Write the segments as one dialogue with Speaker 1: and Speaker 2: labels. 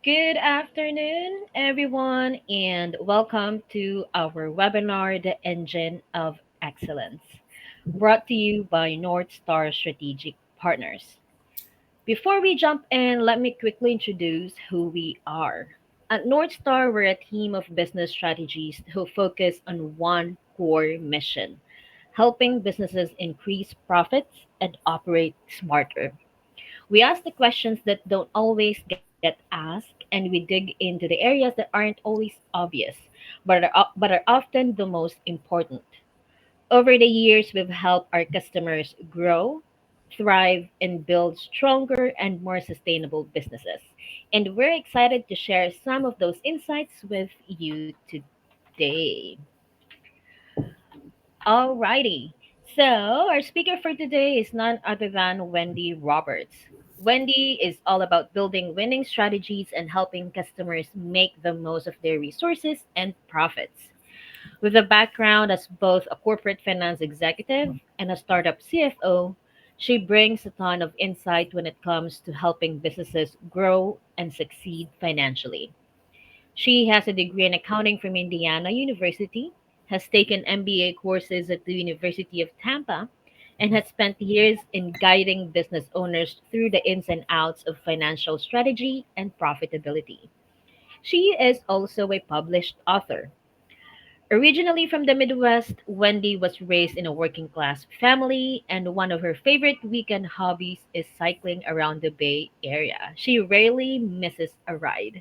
Speaker 1: Good afternoon, everyone, and welcome to our webinar, The Engine of Excellence, brought to you by North Star Strategic Partners. Before we jump in, let me quickly introduce who we are. At North Star, we're a team of business strategists who focus on one core mission: helping businesses increase profits and operate smarter. We ask the questions that don't always get asked, and we dig into the areas that aren't always obvious, but are often the most important. Over the years, we've helped our customers grow, thrive, and build stronger and more sustainable businesses. And we're excited to share some of those insights with you today. Alrighty. So, our speaker for today is none other than Wendy Roberts. Wendy is all about building winning strategies and helping customers make the most of their resources and profits. With a background as both a corporate finance executive and a startup CFO, she brings a ton of insight when it comes to helping businesses grow and succeed financially. She has a degree in accounting from Indiana University, has taken MBA courses at the University of Tampa, and has spent years in guiding business owners through the ins and outs of financial strategy and profitability. She is also a published author. Originally from the Midwest, Wendy was raised in a working class family, and one of her favorite weekend hobbies is cycling around the Bay Area. She rarely misses a ride.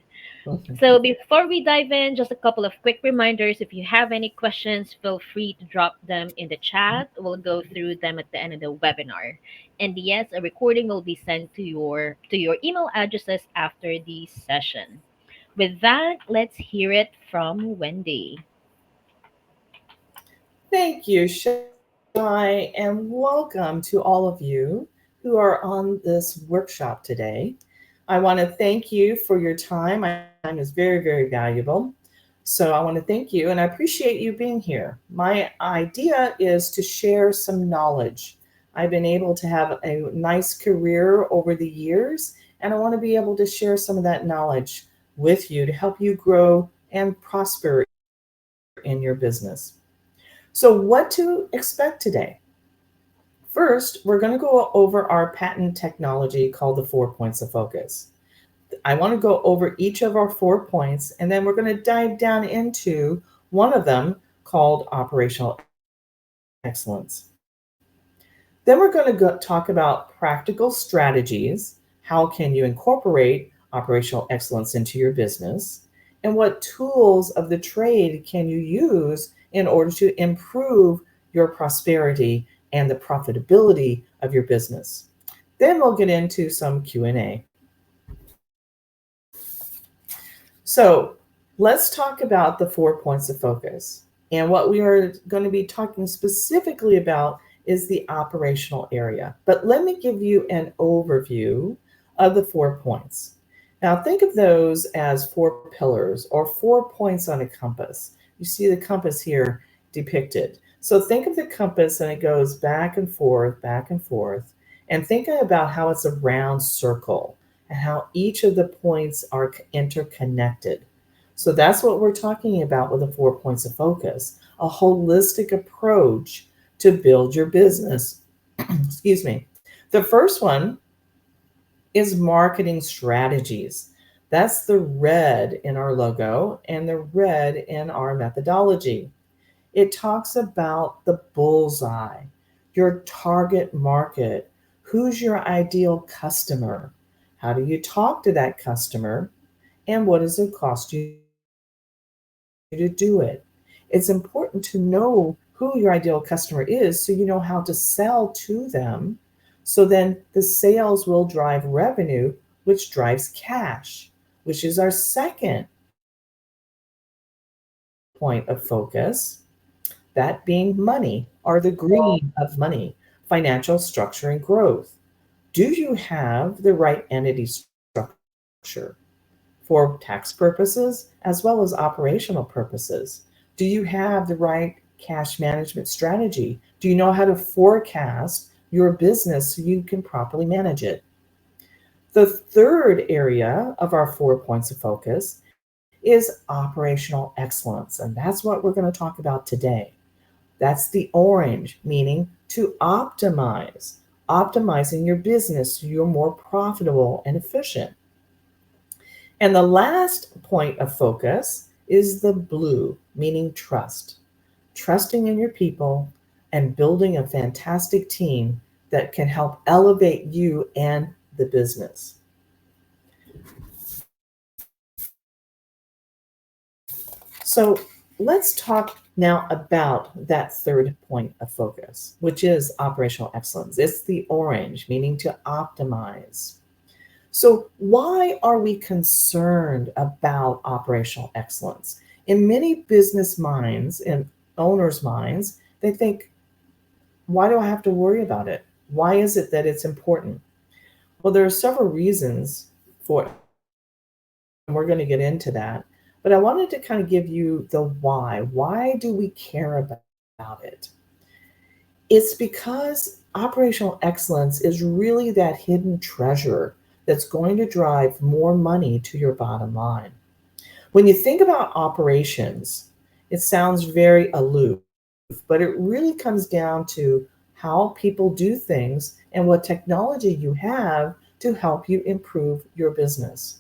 Speaker 1: So before we dive in, just a couple of quick reminders. If you have any questions, feel free to drop them in the chat. We'll go through them at the end of the webinar. And yes, a recording will be sent to your email addresses after the session. With that, let's hear it from Wendy.
Speaker 2: Thank you, Shai, and welcome to all of you who are on this workshop today. I want to thank you for your time. My time is very, very valuable. So I want to thank you and I appreciate you being here. My idea is to share some knowledge. I've been able to have a nice career over the years, and I want to be able to share some of that knowledge with you to help you grow and prosper in your business. So, what to expect today? First, we're going to go over our patent technology called the 4 points of focus. I want to go over each of our 4 points, and then we're going to dive down into one of them called operational excellence. Then we're going to talk about practical strategies. How can you incorporate operational excellence into your business? And what tools of the trade can you use in order to improve your prosperity and the profitability of your business? Then we'll get into some Q&A. So, let's talk about the 4 points of focus. And what we are going to be talking specifically about is the operational area. But let me give you an overview of the 4 points. Now, think of those as four pillars or 4 points on a compass. You see the compass here depicted. So, think of the compass and it goes back and forth. And think about how it's a round circle and how each of the points are interconnected. So that's what we're talking about with the 4 points of focus, a holistic approach to build your business. Excuse me. The first one is marketing strategies. That's the red in our logo and the red in our methodology. It talks about the bullseye, your target market, who's your ideal customer, how do you talk to that customer, and what does it cost you to do it? It's important to know who your ideal customer is so you know how to sell to them. So then the sales will drive revenue, which drives cash, which is our second point of focus, that being money or the green of money, financial structure and growth. Do you have the right entity structure for tax purposes as well as operational purposes? Do you have the right cash management strategy? Do you know how to forecast your business so you can properly manage it? So, The third area of our 4 points of focus is operational excellence, and that's what we're going to talk about today. That's the orange, meaning to optimize, optimizing your business so you're more profitable and efficient. And the last point of focus is the blue, meaning trust. Trusting in your people and building a fantastic team that can help elevate you and the business. So let's talk now about that third point of focus, which is operational excellence. It's the orange, meaning to optimize. So, why are we concerned about operational excellence? In many business minds and owners' minds, they think, why do I have to worry about it? Why is it that it's important? Well, there are several reasons for it, and we're going to get into that. But I wanted to kind of give you the why. Why do we care about it? It's because operational excellence is really that hidden treasure that's going to drive more money to your bottom line. When you think about operations, it sounds very aloof, but it really comes down to how people do things and what technology you have to help you improve your business.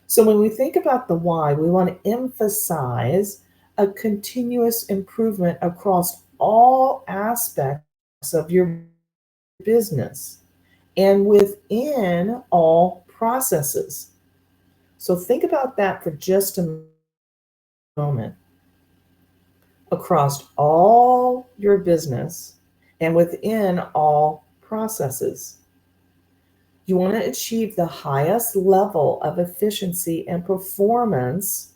Speaker 2: So when we think about the why, we want to emphasize a continuous improvement across all aspects of your business and within all processes. So think about that for just a moment. Across all your business and within all processes. You want to achieve the highest level of efficiency and performance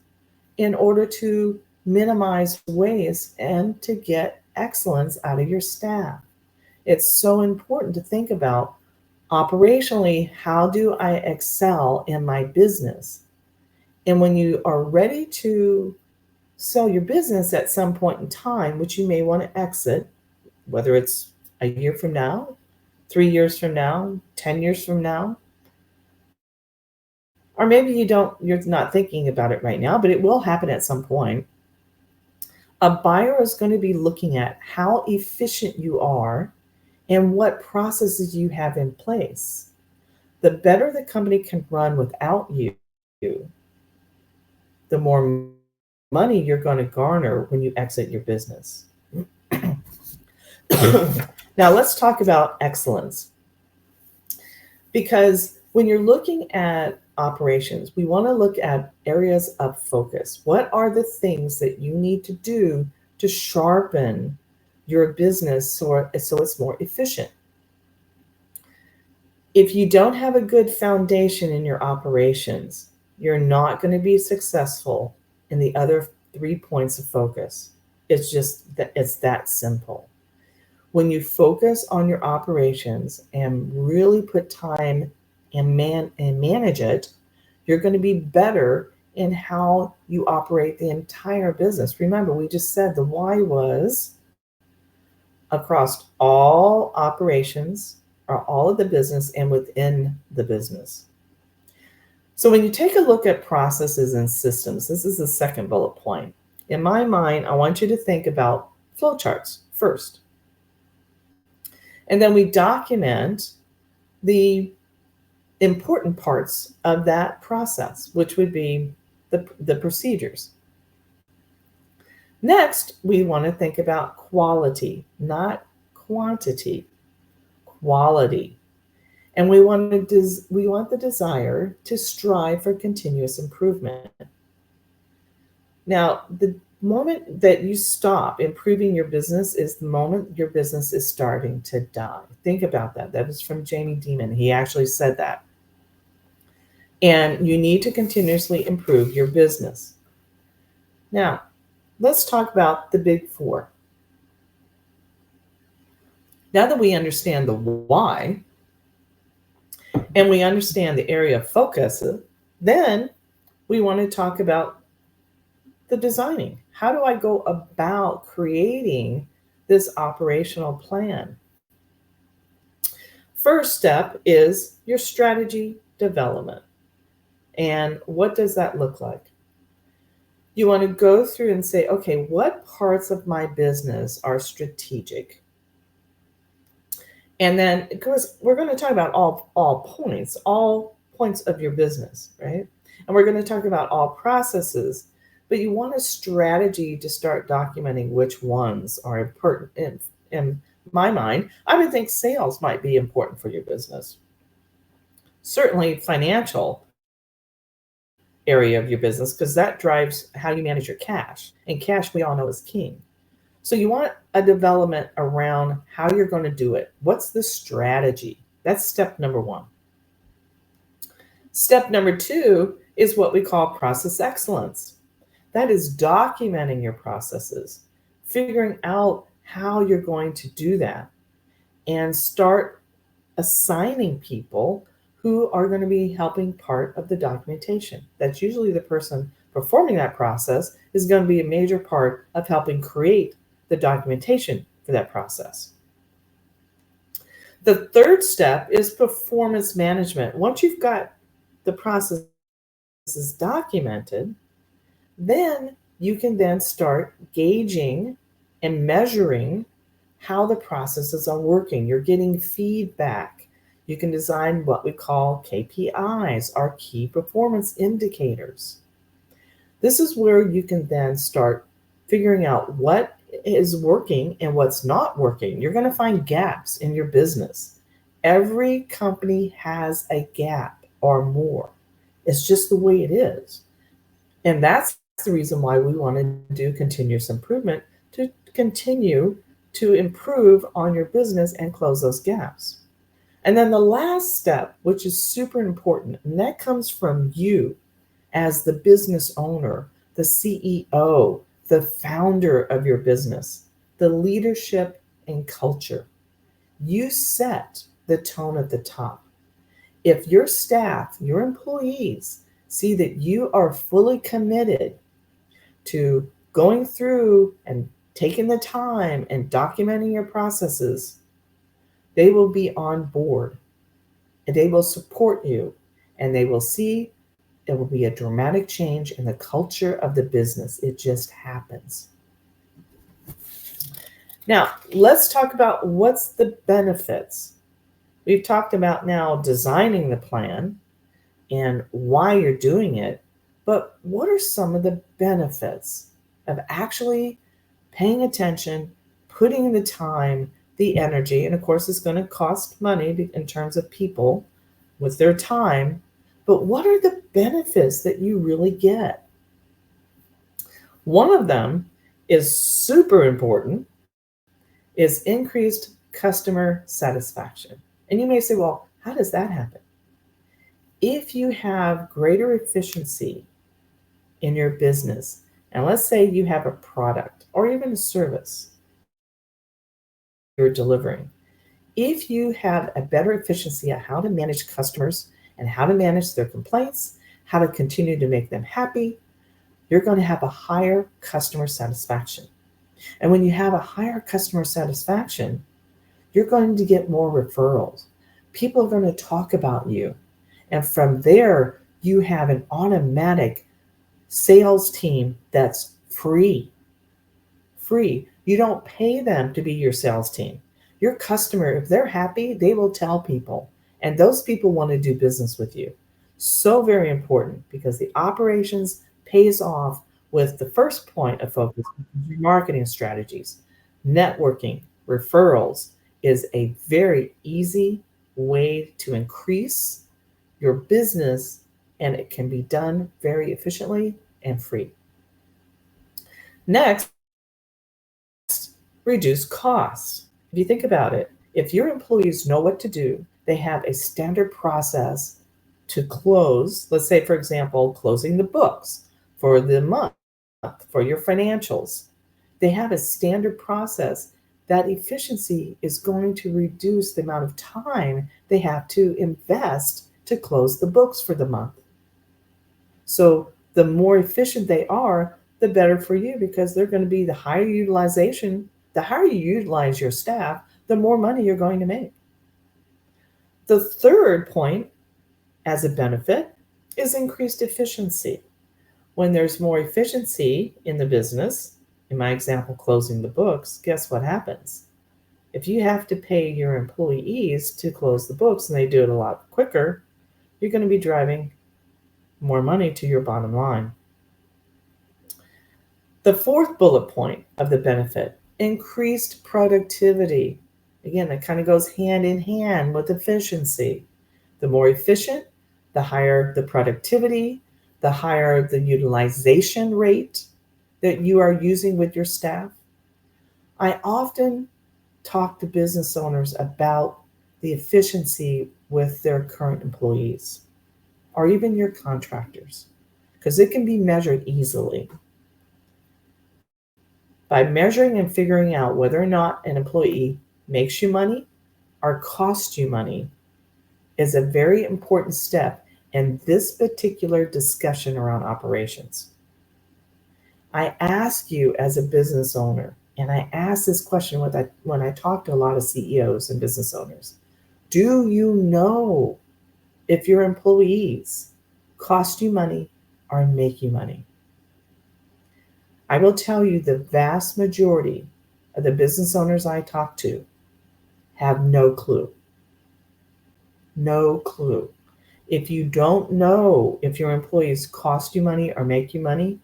Speaker 2: in order to minimize waste and to get excellence out of your staff. It's so important to think about operationally, how do I excel in my business? And when you are ready to sell your business at some point in time, which you may want to exit, whether it's a year from now, 3 years from now, 10 years from now, or maybe you're not thinking about it right now, but it will happen at some point. A buyer is going to be looking at how efficient you are and what processes you have in place. The better the company can run without you, the more money you're going to garner when you exit your business. Now, let's talk about excellence. Because when you're looking at operations, we want to look at areas of focus. What are the things that you need to do to sharpen your business so it's more efficient? If you don't have a good foundation in your operations, you're not going to be successful in the other 3 points of focus. It's just that it's that simple. When you focus on your operations and really put time and manage it, you're going to be better in how you operate the entire business. Remember, we just said the why was across all operations or all of the business and within the business. So when you take a look at processes and systems, this is the second bullet point. In my mind, I want you to think about flowcharts first. And then we document the important parts of that process, which would be the procedures. Next, we want to think about quality, not quantity, quality. And we want the desire to strive for continuous improvement. Now, the moment that you stop improving your business is the moment your business is starting to die. Think about that. That was from Jamie Dimon. He actually said that. And you need to continuously improve your business. Now, let's talk about the big four. Now that we understand the why and we understand the area of focus, then we want to talk about the designing. How do I go about creating this operational plan? First step is your strategy development. And what does that look like? You want to go through and say, okay, what parts of my business are strategic? And then, because we're going to talk about all points of your business, right? And we're going to talk about all processes, but you want a strategy to start documenting which ones are important. In my mind, I would think sales might be important for your business. Certainly, financial area of your business, because that drives how you manage your cash. And cash, we all know, is king. So you want a development around how you're going to do it. What's the strategy? That's step number one. Step number two is what we call process excellence. That is documenting your processes, figuring out how you're going to do that, and start assigning people who are going to be helping part of the documentation. That's usually the person performing that process is going to be a major part of helping create the documentation for that process. The third step is performance management. Once you've got the processes documented, then you can then start gauging and measuring how the processes are working. You're getting feedback. You can design what we call KPIs, our key performance indicators. This is where you can then start figuring out what is working and what's not working. You're going to find gaps in your business. Every company has a gap or more. It's just the way it is. And that's the reason why we want to do continuous improvement to continue to improve on your business and close those gaps. And then the last step, which is super important, and that comes from you as the business owner, the CEO, the founder of your business, the leadership and culture. You set the tone at the top. If your staff, your employees, see that you are fully committed to going through and taking the time and documenting your processes, they will be on board and they will support you and they will see it will be a dramatic change in the culture of the business. It just happens. Now, let's talk about what's the benefits. We've talked about now designing the plan and why you're doing it, but what are some of the benefits of actually paying attention, putting in the time, the energy, and of course, it's going to cost money in terms of people with their time, but what are the benefits that you really get? One of them is super important is increased customer satisfaction. And you may say, well, how does that happen? If you have greater efficiency in your business, and let's say you have a product or even a service you're delivering, if you have a better efficiency at how to manage customers and how to manage their complaints, how to continue to make them happy, you're going to have a higher customer satisfaction. And when you have a higher customer satisfaction, you're going to get more referrals. People are going to talk about you. And from there, you have an automatic sales team that's free. Free. You don't pay them to be your sales team. Your customer, if they're happy, they will tell people. And those people want to do business with you. So very important because the operations pays off with the first point of focus, your marketing strategies. Networking, referrals is a very easy way to increase your business, and it can be done very efficiently and free. Next, reduce costs. If you think about it, if your employees know what to do, they have a standard process to close, let's say, for example, closing the books for the month, for your financials. They have a standard process. That efficiency is going to reduce the amount of time they have to invest to close the books for the month. So the more efficient they are, the better for you because they're going to be the higher utilization. The higher you utilize your staff, the more money you're going to make. The third point as a benefit is increased efficiency. When there's more efficiency in the business, in my example, closing the books, guess what happens? If you have to pay your employees to close the books and they do it a lot quicker, you're going to be driving more money to your bottom line. The fourth bullet point of the benefit, increased productivity. Again, that kind of goes hand in hand with efficiency. The more efficient, the higher the productivity, the higher the utilization rate that you are using with your staff. I often talk to business owners about the efficiency with their current employees or even your contractors because it can be measured easily. By measuring and figuring out whether or not an employee makes you money or costs you money is a very important step in this particular discussion around operations. I ask you as a business owner, and I ask this question when I talk to a lot of CEOs and business owners, do you know if your employees cost you money or make you money? I will tell you the vast majority of the business owners I talk to have no clue. No clue. If you don't know if your employees cost you money or make you money,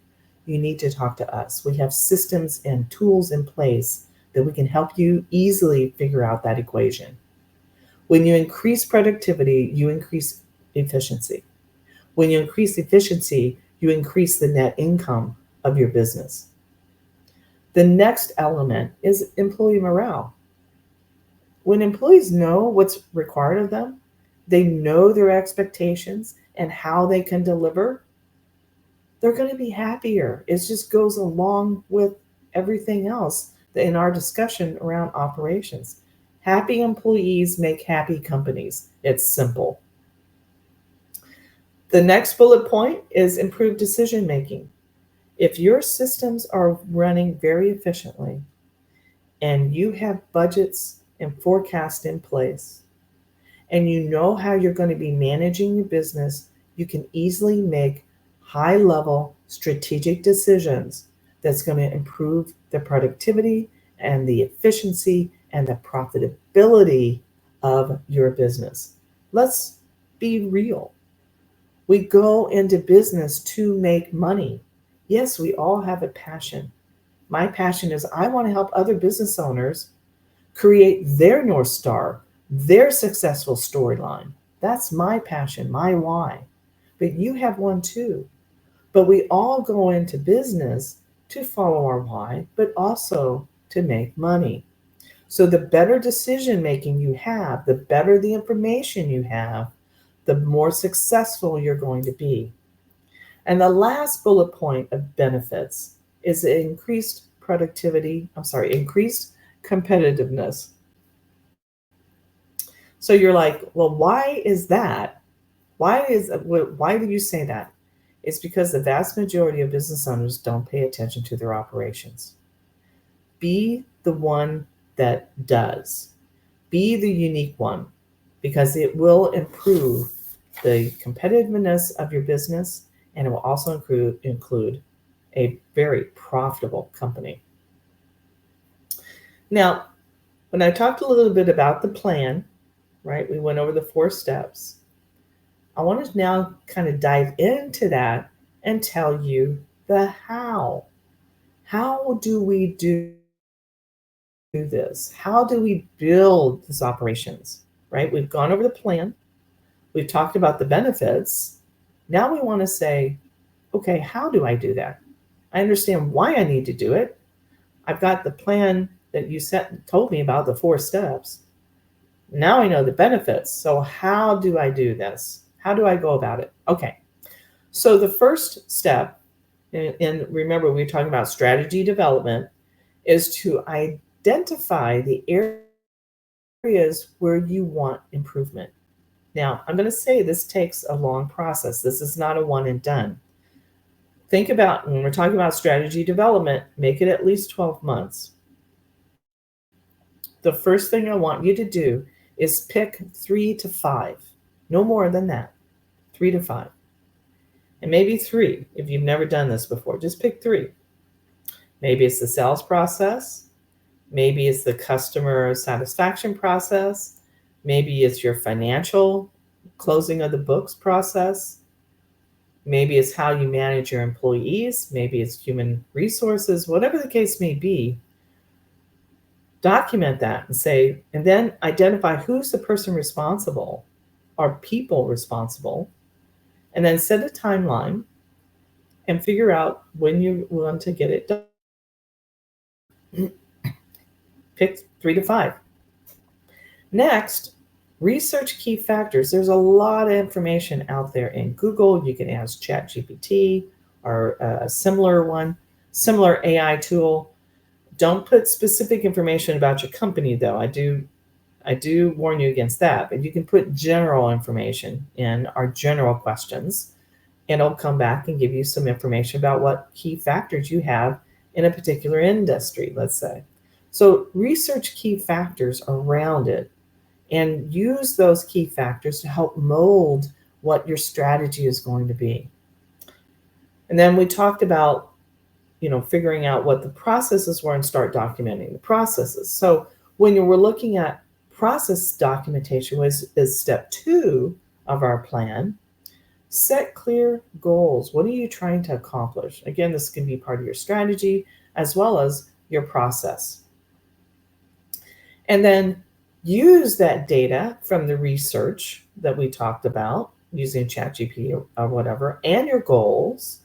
Speaker 2: you need to talk to us. We have systems and tools in place that we can help you easily figure out that equation. When you increase productivity, you increase efficiency. When you increase efficiency, you increase the net income of your business. The next element is employee morale. When employees know what's required of them, they know their expectations and how they can deliver, they're going to be happier. It just goes along with everything else in our discussion around operations. Happy employees make happy companies. It's simple. The next bullet point is improved decision making. If your systems are running very efficiently and you have budgets and forecasts in place, and you know how you're going to be managing your business, you can easily make high level strategic decisions that's going to improve the productivity and the efficiency and the profitability of your business. Let's be real. We go into business to make money. Yes, we all have a passion. My passion is I want to help other business owners create their North Star, their successful storyline. That's my passion, my why. But you have one too. But we all go into business to follow our why, but also to make money. So the better decision making you have, the better the information you have, the more successful you're going to be. And the last bullet point of benefits is increased competitiveness. So you're like, well, why is that? Why do you say that? It's because the vast majority of business owners don't pay attention to their operations. Be the one that does. Be the unique one because it will improve the competitiveness of your business and it will also include a very profitable company. Now, when I talked a little bit about the plan, right, we went over the 4 steps. I want to now kind of dive into that and tell you the how. How do we do this? How do we build these operations? Right? We've gone over the plan. We've talked about the benefits. Now we want to say, okay, how do I do that? I understand why I need to do it. I've got the plan that you told me about, the 4 steps. Now I know the benefits. So how do I do this? How do I go about it? Okay. So the first step, and remember we were talking about strategy development, is to identify the areas where you want improvement. Now, I'm going to say this takes a long process. This is not a one and done. Think about when we're talking about strategy development, make it at least 12 months. The first thing I want you to do is pick 3 to 5, no more than that. 3 to 5. And maybe three if you've never done this before. Just pick three. Maybe it's the sales process. Maybe it's the customer satisfaction process. Maybe it's your financial closing of the books process. Maybe it's how you manage your employees. Maybe it's human resources, whatever the case may be. Document that and say, and then identify who's the person responsible, are people responsible, and then set a timeline and figure out when you want to get it done. Pick 3 to 5. Next, research key factors. There's a lot of information out there in Google. You can ask ChatGPT or a similar one, similar AI tool. Don't put specific information about your company, though. I do warn you against that. But you can put general information in our general questions, and it'll come back and give you some information about what key factors you have in a particular industry, let's say. So research key factors around it and use those key factors to help mold what your strategy is going to be. And then we talked about, figuring out what the processes were and start documenting the processes. So when you were looking at process documentation is step 2 of our plan. Set clear goals. What are you trying to accomplish? Again, this can be part of your strategy as well as your process. And then use that data from the research that we talked about using ChatGPT or whatever, and your goals.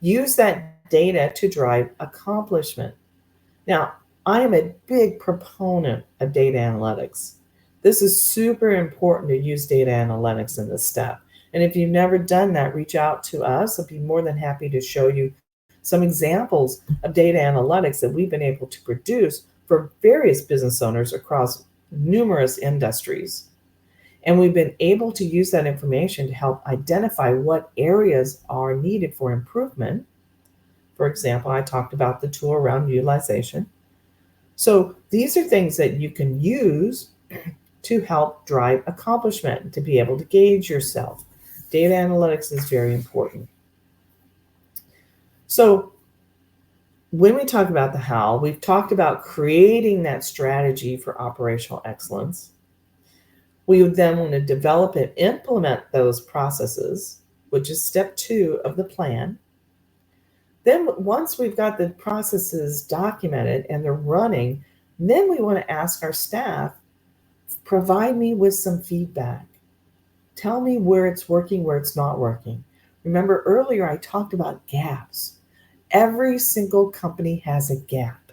Speaker 2: Use that data to drive accomplishment. Now, I am a big proponent of data analytics. This is super important to use data analytics in this step. And if you've never done that, reach out to us. I'll be more than happy to show you some examples of data analytics that we've been able to produce for various business owners across numerous industries. And we've been able to use that information to help identify what areas are needed for improvement. For example, I talked about the tool around utilization. So these are things that you can use to help drive accomplishment, to be able to gauge yourself. Data analytics is very important. So when we talk about the how, we've talked about creating that strategy for operational excellence. We would then want to develop and implement those processes, which is step 2 of the plan. Then once we've got the processes documented and they're running, then we want to ask our staff, provide me with some feedback. Tell me where it's working, where it's not working. Remember earlier I talked about gaps. Every single company has a gap.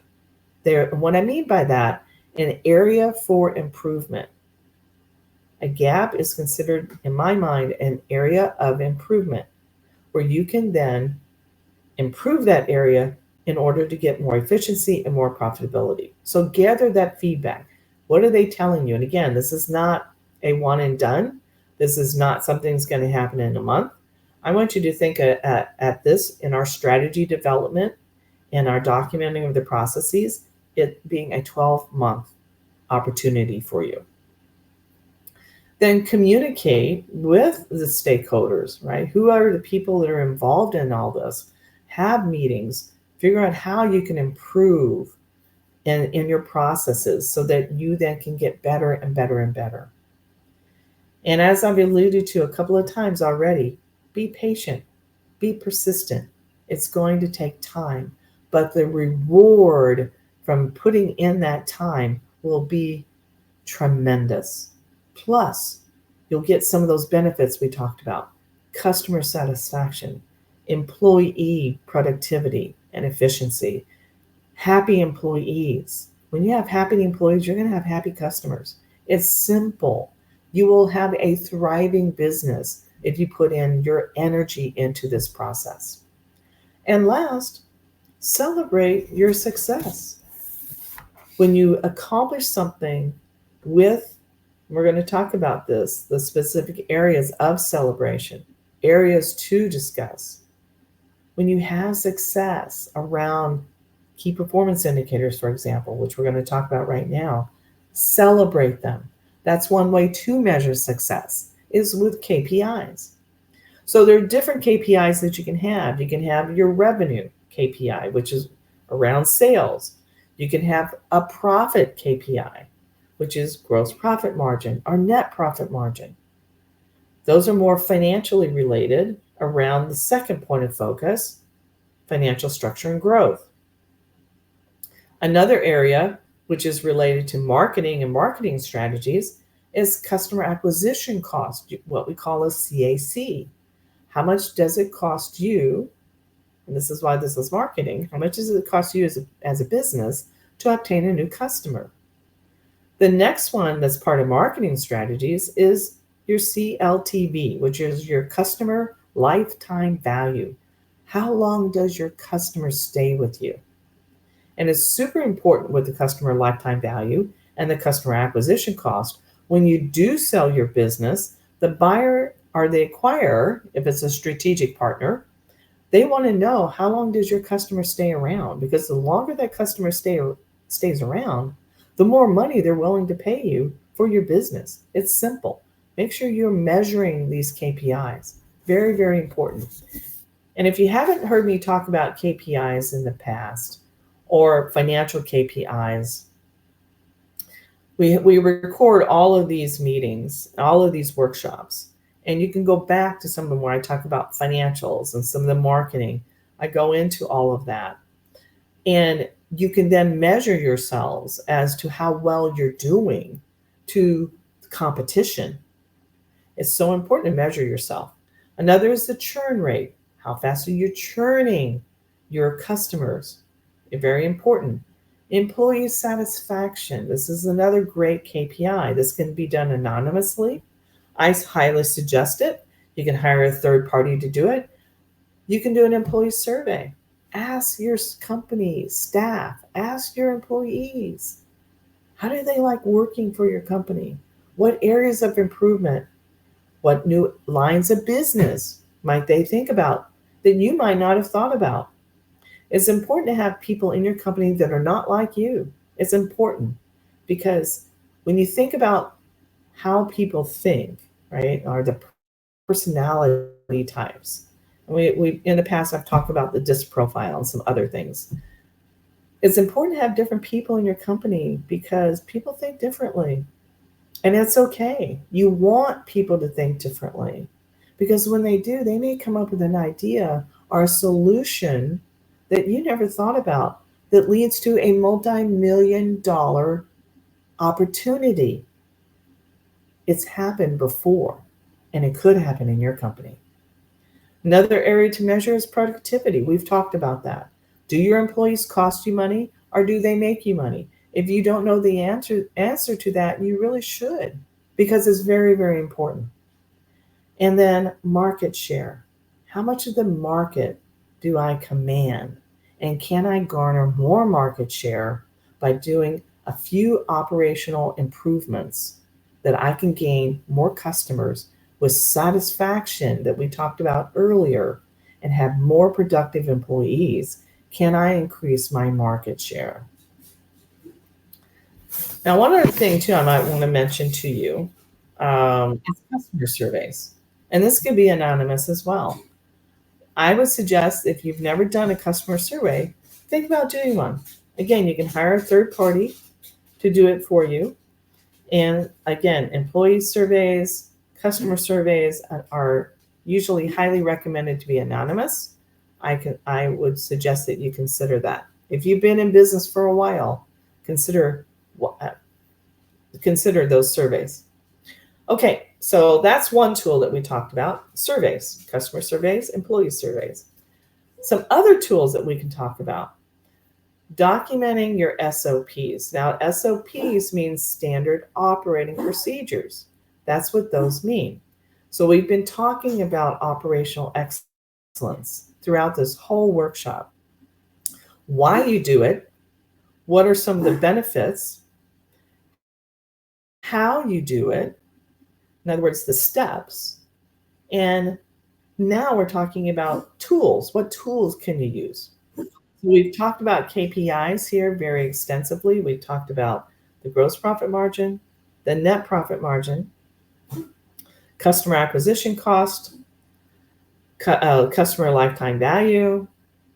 Speaker 2: What I mean by that, an area for improvement. A gap is considered, in my mind, an area of improvement where you can then improve that area in order to get more efficiency and more profitability. So gather that feedback. What are they telling you? And again, this is not a one and done. This is not something that's going to happen in a month. I want you to think at this in our strategy development and our documenting of the processes, it being a 12-month opportunity for you. Then communicate with the stakeholders, right? Who are the people that are involved in all this? Have meetings, figure out how you can improve in your processes so that you then can get better and better and better. And as I've alluded to a couple of times already, be patient, be persistent. It's going to take time, but the reward from putting in that time will be tremendous. Plus, you'll get some of those benefits we talked about: customer satisfaction, employee productivity and efficiency, happy employees. When you have happy employees, you're going to have happy customers. It's simple. You will have a thriving business if you put in your energy into this process. And last, celebrate your success. When you accomplish something with, we're going to talk about this, the specific areas of celebration, areas to discuss. When you have success around key performance indicators, for example, which we're going to talk about right now, celebrate them. That's one way to measure success, is with KPIs. So there are different KPIs that you can have. You can have your revenue KPI, which is around sales. You can have a profit KPI, which is gross profit margin or net profit margin. Those are more financially related around the second point of focus, financial structure and growth. Another area which is related to marketing and marketing strategies is customer acquisition cost, what we call a CAC. How much does it cost you? And this is why this is marketing. How much does it cost you as a business to obtain a new customer? The next one that's part of marketing strategies is your CLTV, which is your customer lifetime value. How long does your customer stay with you? And it's super important with the customer lifetime value and the customer acquisition cost. When you do sell your business, the buyer or the acquirer, if it's a strategic partner, they want to know how long does your customer stay around? Because the longer that customer stays around, the more money they're willing to pay you for your business. It's simple. Make sure you're measuring these KPIs. Very, very important. And if you haven't heard me talk about KPIs in the past or financial KPIs, we record all of these meetings, all of these workshops, and you can go back to some of them where I talk about financials and some of the marketing. I go into all of that. And you can then measure yourselves as to how well you're doing to competition. It's so important to measure yourself. Another is the churn rate. How fast are you churning your customers? Very important. Employee satisfaction. This is another great KPI. This can be done anonymously. I highly suggest it. You can hire a third party to do it. You can do an employee survey. Ask your company staff, ask your employees, how do they like working for your company? What areas of improvement, what new lines of business might they think about that you might not have thought about? It's important to have people in your company that are not like you. It's important because when you think about how people think, right, or the personality types, we in the past I've talked about the DISC profile and some other things. It's important to have different people in your company because people think differently. And it's okay. You want people to think differently because when they do, they may come up with an idea or a solution that you never thought about that leads to a multi-million-dollar opportunity. It's happened before, and it could happen in your company. Another area to measure is productivity. We've talked about that. Do your employees cost you money or do they make you money? If you don't know the answer to that, you really should because it's very, very important. And then market share. How much of the market do I command? And can I garner more market share by doing a few operational improvements that I can gain more customers with satisfaction that we talked about earlier and have more productive employees? Can I increase my market share? Now, one other thing too I might want to mention to you is customer surveys. And this could be anonymous as well. I would suggest if you've never done a customer survey, think about doing one. Again, you can hire a third party to do it for you. And again, employee surveys, customer surveys are usually highly recommended to be anonymous. I would suggest that you consider that. If you've been in business for a while, consider those surveys. Okay, so that's one tool that we talked about, surveys, customer surveys, employee surveys. Some other tools that we can talk about, documenting your SOPs. Now, SOPs means standard operating procedures. That's what those mean. So we've been talking about operational excellence throughout this whole workshop. Why you do it, what are some of the benefits, how you do it, in other words, the steps, and now we're talking about tools. What tools can you use? We've talked about KPIs here very extensively. We talked about the gross profit margin, the net profit margin, customer acquisition cost, customer lifetime value.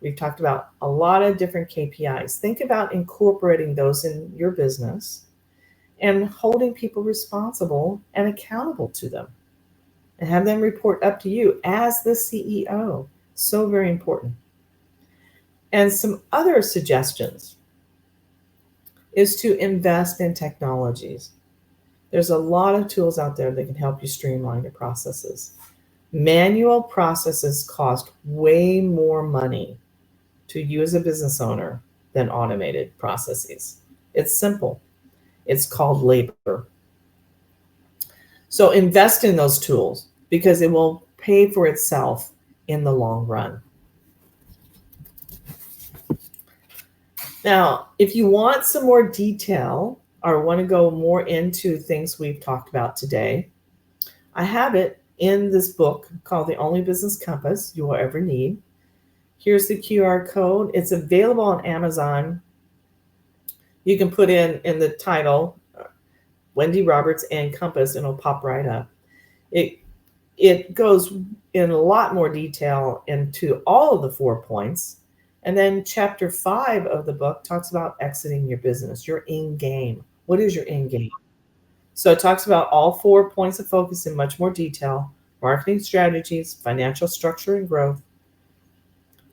Speaker 2: We've talked about a lot of different KPIs. Think about incorporating those in your business and holding people responsible and accountable to them and have them report up to you as the CEO. So very important. And some other suggestions is to invest in technologies. There's a lot of tools out there that can help you streamline your processes. Manual processes cost way more money to you as a business owner than automated processes. It's simple. It's called labor. So invest in those tools because it will pay for itself in the long run. Now, if you want some more detail or want to go more into things we've talked about today, I have it in this book called The Only Business Compass You Will Ever Need. Here's the QR code. It's available on Amazon. You can put in the title Wendy Roberts and Compass and it'll pop right up. It it goes in a lot more detail into all of the 4 points. And then chapter 5 of the book talks about exiting your business, your end game. What is your end game? So it talks about all 4 points of focus in much more detail: marketing strategies, financial structure and growth,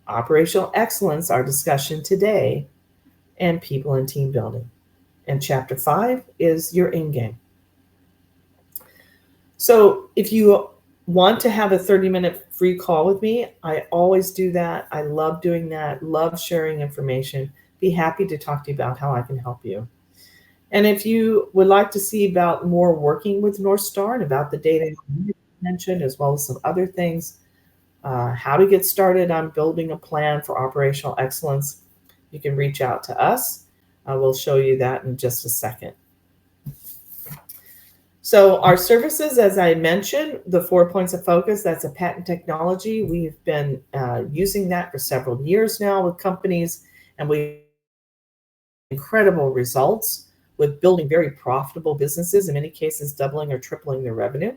Speaker 2: operational excellence, our discussion today, and people and team building. And chapter 5 is your end game. So if you want to have a 30-minute free call with me, I always do that. I love doing that, love sharing information. Be happy to talk to you about how I can help you. And if you would like to see about more working with North Star and about the data you mentioned, as well as some other things, how to get started on building a plan for operational excellence, you can reach out to us. We'll show you that in just a second. So our services, as I mentioned, the 4 points of focus, that's a patent technology. We've been using that for several years now with companies, and we've seen incredible results with building very profitable businesses, in many cases doubling or tripling their revenue.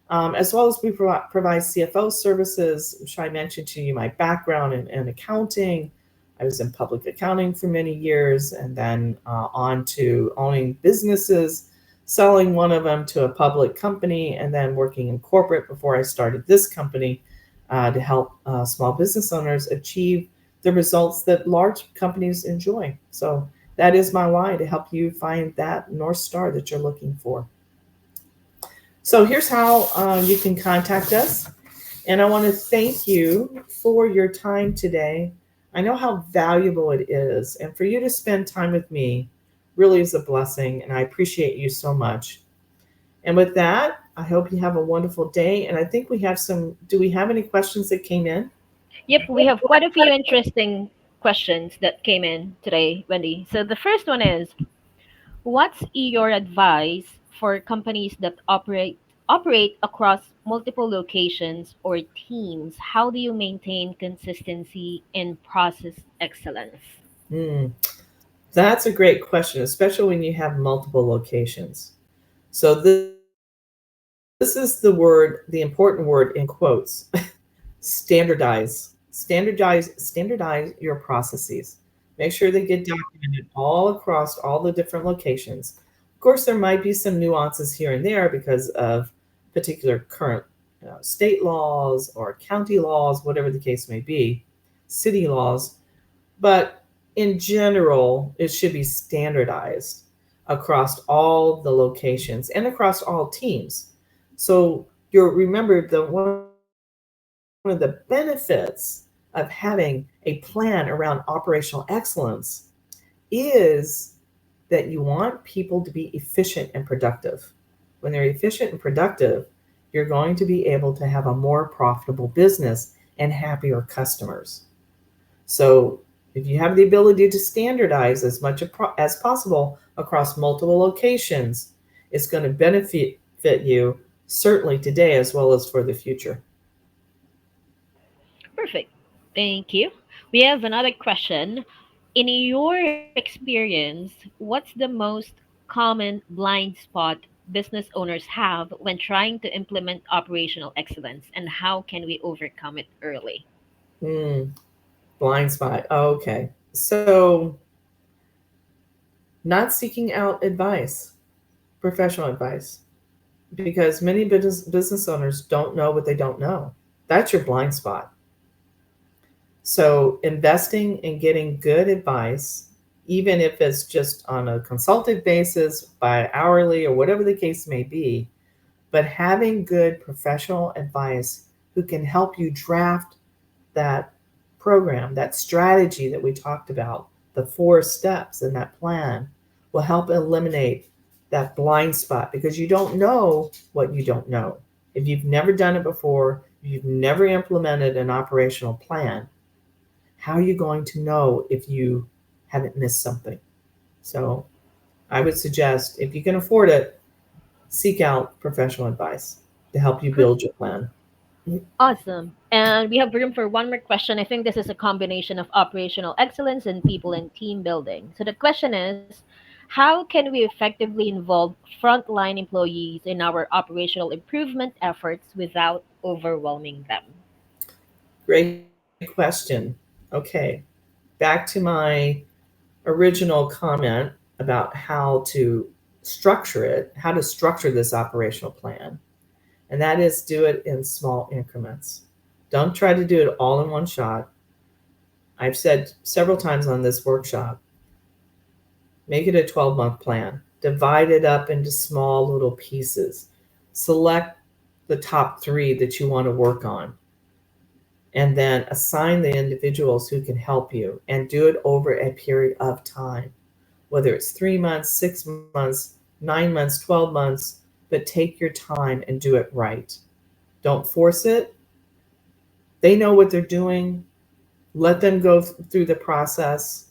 Speaker 2: As well as we provide CFO services, which I mentioned to you my background in accounting. I was in public accounting for many years and then on to owning businesses, selling one of them to a public company, and then working in corporate before I started this company to help small business owners achieve the results that large companies enjoy. So that is my why, to help you find that North Star that you're looking for. So here's how you can contact us. And I want to thank you for your time today. I know how valuable it is. And for you to spend time with me really is a blessing. And I appreciate you so much. And with that, I hope you have a wonderful day. And I think we have some, do we have any questions that came in?
Speaker 1: Yep, we have quite a few interesting questions that came in today, Wendy. So the first one is, what's your advice for companies that operate across multiple locations or teams? How do you maintain consistency in process excellence?
Speaker 2: Hmm, that's a great question, especially when you have multiple locations. So this is the important word in quotes. Standardize your processes. Make sure they get documented all across all the different locations. Of course, there might be some nuances here and there because of particular current state laws or county laws, whatever the case may be, city laws. But in general, it should be standardized across all the locations and across all teams. So you'll remember the one of the benefits of having a plan around operational excellence is that you want people to be efficient and productive. When they're efficient and productive, you're going to be able to have a more profitable business and happier customers. So, if you have the ability to standardize as much as possible across multiple locations, it's going to benefit you certainly today as well as for the future.
Speaker 1: Perfect. Thank you. We have another question. In your experience, what's the most common blind spot business owners have when trying to implement operational excellence, and how can we overcome it early?
Speaker 2: Hmm, blind spot. Okay. So, not seeking out advice, professional advice, because many business owners don't know what they don't know. That's your blind spot. So, investing in getting good advice, even if it's just on a consultative basis, by hourly or whatever the case may be, but having good professional advice who can help you draft that program, that strategy that we talked about, the 4 steps in that plan will help eliminate that blind spot because you don't know what you don't know. If you've never done it before, if you've never implemented an operational plan, how are you going to know if you haven't missed something? So I would suggest if you can afford it, seek out professional advice to help you build your plan.
Speaker 1: Awesome. And we have room for one more question. I think this is a combination of operational excellence and people and team building. So the question is, how can we effectively involve frontline employees in our operational improvement efforts without overwhelming them?
Speaker 2: Great question. Okay, back to my original comment about how to structure it, how to structure this operational plan. And that is do it in small increments. Don't try to do it all in one shot. I've said several times on this workshop, make it a 12-month plan. Divide it up into small little pieces. Select the top 3 that you want to work on and then assign the individuals who can help you and do it over a period of time, whether it's 3 months, 6 months, 9 months, 12 months, but take your time and do it right. Don't force it. They know what they're doing. Let them go through the process.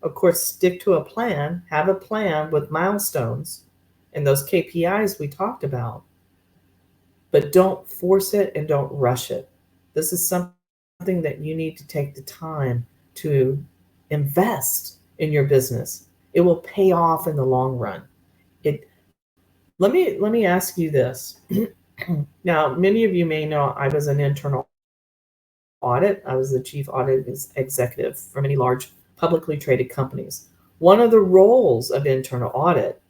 Speaker 2: Of course, stick to a plan, have a plan with milestones and those KPIs we talked about, but don't force it and don't rush it. This is something that you need to take the time to invest in your business. It will pay off in the long run. It let me ask you this. Now, many of you may know I was an internal audit. I was the chief audit executive for many large publicly traded companies. One of the roles of internal audit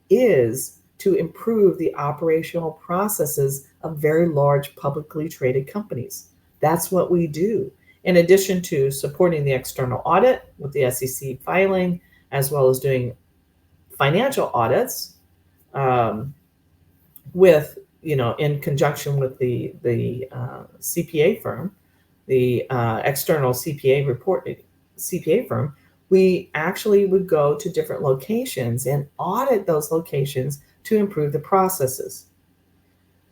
Speaker 2: is to improve the operational processes of very large publicly traded companies. That's what we do. In addition to supporting the external audit with the SEC filing, as well as doing financial audits, um, with in conjunction with the CPA firm, the external CPA firm, we actually would go to different locations and audit those locations to improve the processes.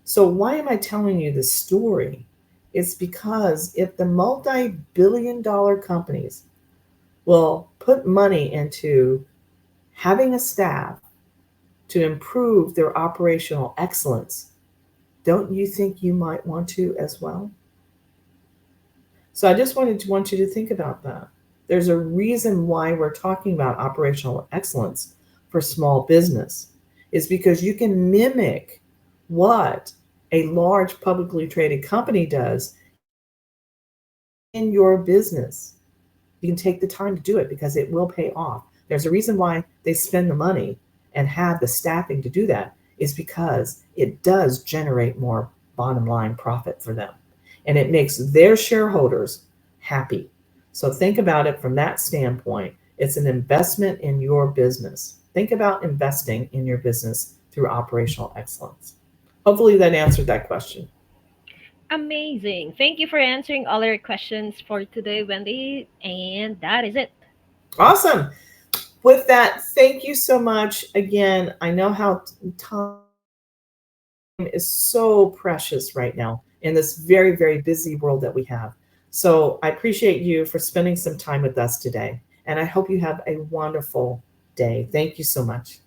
Speaker 2: So why am I telling you this story? It's because if the multi-billion-dollar companies will put money into having a staff to improve their operational excellence, don't you think you might want to as well? So I just want you to think about that. There's a reason why we're talking about operational excellence for small business is because you can mimic what a large publicly traded company does in your business. You can take the time to do it because it will pay off. There's a reason why they spend the money and have the staffing to do that is because it does generate more bottom line profit for them. And it makes their shareholders happy. So think about it from that standpoint. It's an investment in your business. Think about investing in your business through operational excellence. Hopefully that answered that question.
Speaker 1: Amazing. Thank you for answering all our questions for today, Wendy. And that is it.
Speaker 2: Awesome. With that, thank you so much. Again, I know how time is so precious right now in this very, very busy world that we have. So I appreciate you for spending some time with us today. And I hope you have a wonderful day. Thank you so much.